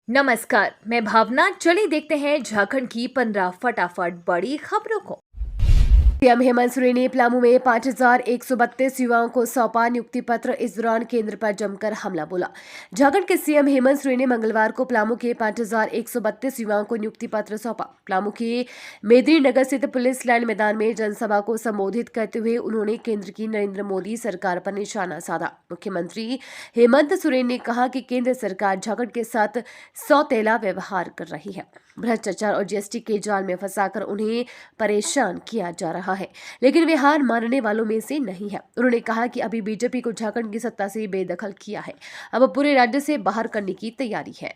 नमस्कार, मैं भावना। चलिए देखते हैं झारखंड की 15 फटाफट बड़ी खबरों को। सीएम हेमंत सोरेन ने पलामू में 5,132 युवाओं को सौंपा नियुक्ति पत्र। इस दौरान केंद्र पर जमकर हमला बोला। झारखंड के सीएम हेमंत सोरेन ने मंगलवार को पलामू के 5,132 युवाओं को नियुक्ति पत्र सौंपा। पलामू के मेदिनीनगर स्थित पुलिस लाइन मैदान में जनसभा को संबोधित करते हुए उन्होंने केंद्र की नरेंद्र मोदी सरकार पर निशाना साधा। मुख्यमंत्री हेमंत सोरेन ने कहा कि केंद्र सरकार झारखंड के साथ सौतेला व्यवहार कर रही है। भ्रष्टाचार और जीएसटी के जाल में फंसाकर उन्हें परेशान किया जा रहा है, लेकिन वे हार मानने वालों में से नहीं है। उन्होंने कहा कि अभी बीजेपी को झारखंड की सत्ता से बेदखल किया है, अब पूरे राज्य से बाहर करने की तैयारी है।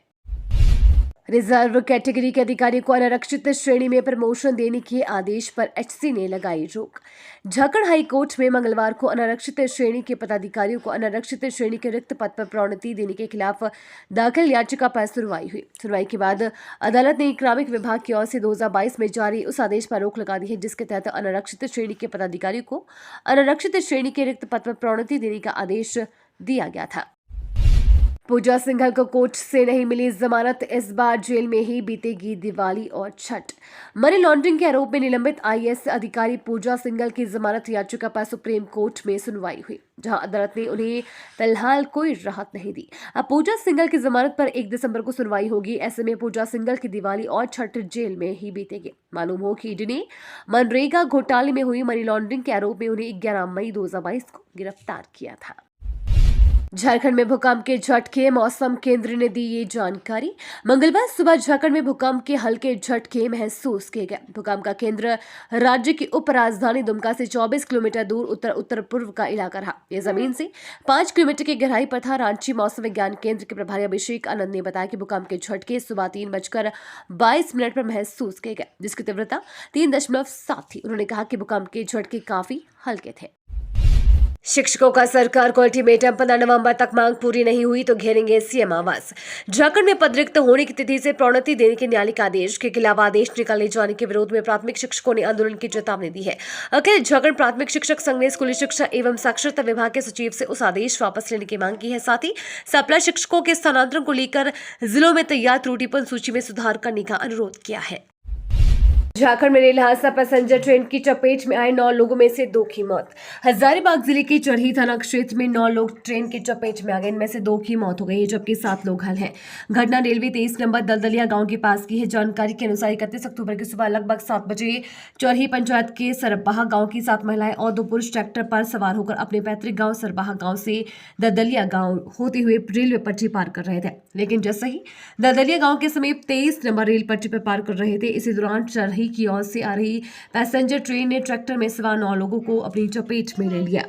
रिजर्व कैटेगरी के अधिकारी को अनारक्षित श्रेणी में प्रमोशन देने के आदेश पर एचसी ने लगाई रोक। झारखंड हाई कोर्ट में मंगलवार को अनारक्षित श्रेणी के पदाधिकारियों को अनारक्षित श्रेणी के रिक्त पद पर प्रोन्नति देने के खिलाफ दाखिल याचिका पर सुनवाई हुई। सुनवाई के बाद अदालत ने कार्मिक विभाग की ओर से 2022 में जारी उस आदेश पर रोक लगा दी है जिसके तहत अनारक्षित श्रेणी के पदाधिकारियों को अनारक्षित श्रेणी के रिक्त पद पर प्रोन्नति देने का आदेश दिया गया था। पूजा सिंघल को कोर्ट से नहीं मिली जमानत, इस बार जेल में ही बीतेगी दिवाली और छठ। मनी लॉन्ड्रिंग के आरोप में निलंबित आईएएस अधिकारी पूजा सिंघल की जमानत याचिका पर सुप्रीम कोर्ट में सुनवाई हुई, जहां अदालत ने उन्हें फिलहाल कोई राहत नहीं दी। अब पूजा सिंघल की जमानत पर 1 दिसंबर को सुनवाई होगी। ऐसे में पूजा सिंघल की दिवाली और छठ जेल में ही बीतेगी। मालूम हो कि ईडी ने मनरेगा घोटाले में हुई मनी लॉन्ड्रिंग के आरोप में उन्हें 11 मई 2022 को गिरफ्तार किया था। झारखंड में भूकंप के झटके, मौसम केंद्र ने दी ये जानकारी। मंगलवार सुबह झारखंड में भूकंप के हल्के झटके महसूस किए गए। भूकंप का केंद्र राज्य की उप राजधानी दुमका से 24 किलोमीटर दूर उत्तर उत्तर पूर्व का इलाका रहा। यह जमीन से 5 किलोमीटर की गहराई पर था। रांची मौसम विज्ञान केंद्र के प्रभारी अभिषेक आनंद ने बताया कि भूकंप के झटके सुबह 3:22 पर महसूस किए गए, जिसकी तीव्रता 3.7 थी। उन्होंने कहा कि भूकंप के झटके काफी हल्के थे। शिक्षकों का सरकार को अल्टीमेटम, 15 नवंबर तक मांग पूरी नहीं हुई तो घेरेंगे सीएम आवास। झारखंड में पद रिक्त होने की तिथि से प्रोन्नति देने के न्यायालयिक आदेश के खिलाफ आदेश निकाले जाने के विरोध में प्राथमिक शिक्षकों ने आंदोलन की चेतावनी दी है। अखिल झारखंड प्राथमिक शिक्षक संघ ने स्कूली शिक्षा एवं साक्षरता विभाग के सचिव से उस आदेश वापस लेने की मांग की है। साथ ही सप्लाई शिक्षकों के स्थानांतरण को लेकर जिलों में तैयार त्रुटिपूर्ण सूची में सुधार करने का अनुरोध किया है। झारखंड में रेल हादसा, पैसेंजर ट्रेन की चपेट में आए 9 लोगों में से 2 की मौत। हजारीबाग जिले के चरही थाना क्षेत्र में 9 लोग ट्रेन की चपेट में आ गए। इनमें से 2 की मौत हो गई है, जबकि 7 लोग घायल हैं। घटना रेलवे 23 नंबर दलदलिया गांव के पास की है। जानकारी के अनुसार 31 अक्टूबर की सुबह लगभग 7 बजे चरही पंचायत के सरबाहा गाँव की 7 महिलाएं और 2 पुरुष ट्रैक्टर पर सवार होकर अपने पैतृक गाँव सरबाहा गाँव से दलदलिया गाँव होते हुए रेलवे पटरी पार कर रहे थे। लेकिन जैसे ही दलदलिया गाँव के समीप 23 नंबर रेल पटरी पर पार कर रहे थे, इसी दौरान चरही की ओर से आ रही पैसेंजर ट्रेन ने ट्रैक्टर में सवार 9 लोगों को अपनी चपेट में ले लिया।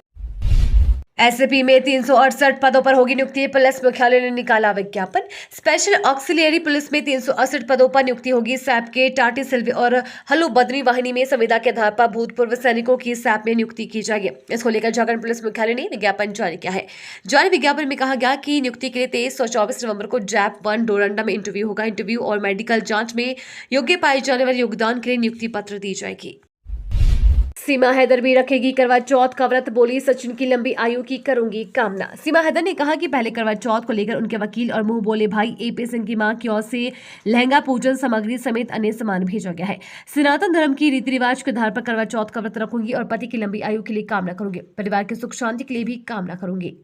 एसएपी में 368 पदों पर होगी नियुक्ति। पुलिस मुख्यालय ने निकाला विज्ञापन। स्पेशल ऑक्सिलियरी पुलिस में 368 पदों पर नियुक्ति होगी। सैप के टाटी सिल्वे और हलो बदनी वाहिनी में संविदा के आधार पर भूतपूर्व सैनिकों की सैप में नियुक्ति की जाएगी। इसको लेकर झारखंड पुलिस मुख्यालय ने विज्ञापन जारी किया है। जारी विज्ञापन में कहा गया कि नियुक्ति के लिए 23 और 24 नवंबर को जैप 1 डोरंडा में इंटरव्यू होगा। इंटरव्यू और मेडिकल जांच में योग्य पाए जाने वाले योगदान के लिए नियुक्ति पत्र दी जाएगी। सीमा हैदर भी रखेगी करवा चौथ का व्रत, बोली सचिन की लंबी आयु की करूंगी कामना। सीमा हैदर ने कहा कि पहले करवा चौथ को लेकर उनके वकील और मुंह बोले भाई एपी सिंह की मां की ओर से लहंगा, पूजन सामग्री समेत अन्य सामान भेजा गया है। सनातन धर्म की रीति रिवाज के आधार पर करवा चौथ का व्रत रखूंगी और पति की लंबी आयु के लिए कामना करूंगी। परिवार की सुख शांति के लिए भी कामना करूंगी।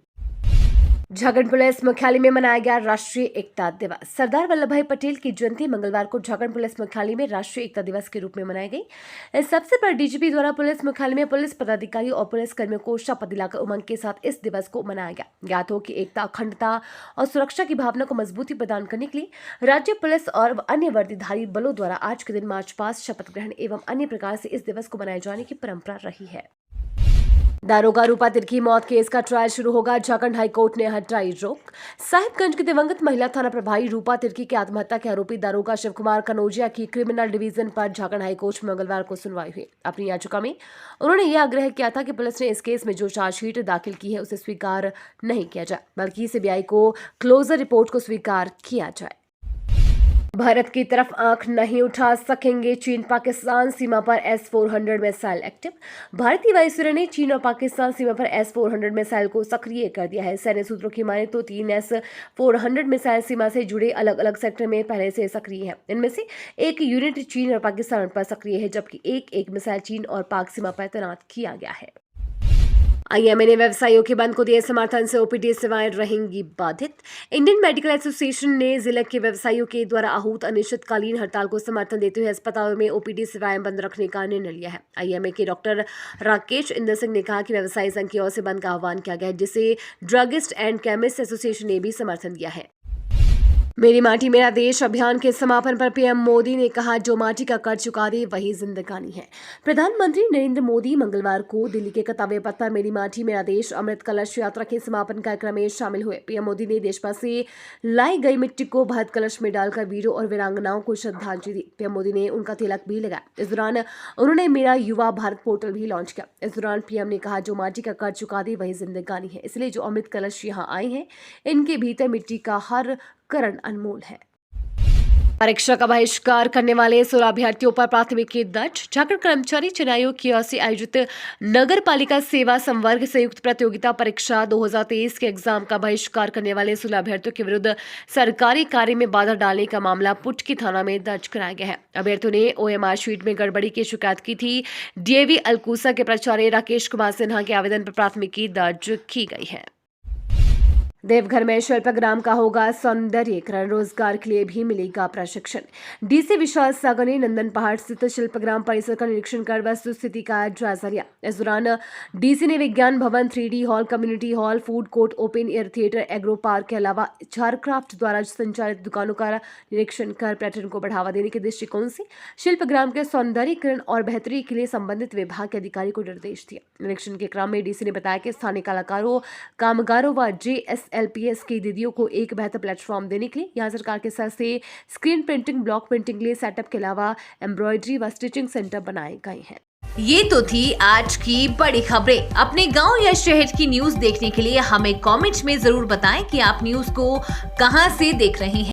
झारखंड पुलिस मुख्यालय में मनाया गया राष्ट्रीय एकता दिवस। सरदार वल्लभ भाई पटेल की जयंती मंगलवार को झारखंड पुलिस मुख्यालय में राष्ट्रीय एकता दिवस के रूप में मनाई गई। इस अवसर पर डीजीपी द्वारा पुलिस मुख्यालय में पुलिस पदाधिकारी और पुलिस कर्मियों को शपथ दिलाकर उमंग के साथ इस दिवस को मनाया गया। ज्ञात हो कि एकता, अखंडता और सुरक्षा की भावना को मजबूती प्रदान करने के लिए राज्य पुलिस और अन्य वर्दीधारी बलों द्वारा आज के दिन मार्च पास्ट, शपथ ग्रहण एवं अन्य प्रकार से इस दिवस को मनाए जाने की परंपरा रही है। दारोगा रूपा तिर्की मौत केस का ट्रायल शुरू होगा। झारखंड हाईकोर्ट ने हटाई रोक। साहिबगंज की दिवंगत महिला थाना प्रभारी रूपा तिर्की की आत्महत्या के आरोपी दारोगा शिव कुमार कनौजिया की क्रिमिनल डिवीजन पर झारखंड हाईकोर्ट में मंगलवार को सुनवाई हुई। अपनी याचिका में उन्होंने यह आग्रह किया था कि पुलिस ने इस केस में जो चार्जशीट दाखिल की है उसे स्वीकार नहीं किया जाए, बल्कि सीबीआई को क्लोजर रिपोर्ट को स्वीकार किया जाए। भारत की तरफ आंख नहीं उठा सकेंगे चीन, पाकिस्तान सीमा पर S-400 मिसाइल एक्टिव। भारतीय वायुसेना ने चीन और पाकिस्तान सीमा पर S-400 मिसाइल को सक्रिय कर दिया है। सैन्य सूत्रों की माने तो 3 S-400 मिसाइल सीमा से जुड़े अलग अलग सेक्टर में पहले से सक्रिय है। इनमें से एक यूनिट चीन और पाकिस्तान पर सक्रिय है, जबकि एक मिसाइल चीन और पाक सीमा पर तैनात किया गया है। आईएमए ने व्यवसायियों के बंद को दिए समर्थन से ओपीडी सेवाएं रहेंगी बाधित। इंडियन मेडिकल एसोसिएशन ने जिले के व्यवसायियों के द्वारा आहूत अनिश्चितकालीन हड़ताल को समर्थन देते हुए अस्पतालों में ओपीडी सेवाएं बंद रखने का निर्णय लिया है। आईएमए के डॉक्टर राकेश इंदर सिंह ने कहा कि व्यवसायी संघ की ओर से बंद का आह्वान किया गया है, जिसे ड्रगिस्ट एंड केमिस्ट एसोसिएशन ने भी समर्थन दिया है। मेरी माटी मेरा देश अभियान के समापन पर पीएम मोदी ने कहा, जो माटी का कर चुका दे वही जिंदगानी है। प्रधानमंत्री नरेंद्र मोदी मंगलवार को दिल्ली के कर्तव्य पथ पर मेरी माटी मेरा देश अमृत कलश यात्रा के समापन कार्यक्रम में शामिल हुए। पीएम मोदी ने देशभर से लाई गई मिट्टी को भारत कलश में डालकर वीरों और वीरांगनाओं को श्रद्धांजलि दी। पीएम मोदी ने उनका तिलक भी लगाया। इस दौरान उन्होंने मेरा युवा भारत पोर्टल भी लॉन्च किया। इस दौरान पीएम ने कहा, जो माटी का कर चुका दे वही जिंदगानी है, इसलिए जो अमृत कलश यहाँ आए हैं इनके भीतर मिट्टी का हर करण अनमोल है। परीक्षा का बहिष्कार करने वाले 16 अभ्यर्थियों पर प्राथमिकी दर्ज। झारखंड कर्मचारी चयन आयोग की ओर से आयोजित नगर पालिका सेवा संवर्ग संयुक्त प्रतियोगिता परीक्षा 2023 के एग्जाम का बहिष्कार करने वाले 16 अभ्यर्थियों के विरुद्ध सरकारी कार्य में बाधा डालने का मामला पुटकी थाना में दर्ज कराया गया है। अभ्यर्थियों ने ओएमआर शीट में गड़बड़ी की शिकायत की थी। डीएवी अलकूसा के प्राचार्य राकेश कुमार सिन्हा के आवेदन पर प्राथमिकी दर्ज की गई है। देवघर में शिल्पग्राम का होगा सौंदर्यीकरण, रोजगार के लिए भी मिलेगा प्रशिक्षण। डीसी विशाल सागर ने नंदन पहाड़ स्थित शिल्पग्राम परिसर का निरीक्षण कर वस्तु स्थिति का जायजा लिया। इस दौरान डीसी ने विज्ञान भवन, 3D hall, community hall, food court, open air theatre, agro park के अलावा झारक्राफ्ट द्वारा संचालित दुकानों का निरीक्षण कर पर्यटन को बढ़ावा देने के दृष्टिकोण से शिल्पग्राम के सौंदर्यीकरण और बेहतरी के लिए संबंधित विभाग के अधिकारी को निर्देश दिया। निरीक्षण के क्रम में डीसी ने बताया कि स्थानीय कलाकारों, कामगारों व JSLPS की दीदियों को एक बेहतर प्लेटफॉर्म देने के लिए यहाँ सरकार के स्तर से स्क्रीन प्रिंटिंग, ब्लॉक प्रिंटिंग के लिए सेटअप के अलावा एम्ब्रॉयडरी व स्टिचिंग सेंटर बनाए गए हैं। ये तो थी आज की बड़ी खबरें। अपने गांव या शहर की न्यूज देखने के लिए हमें कमेंट्स में जरूर बताएं कि आप न्यूज को कहां से देख रहे हैं।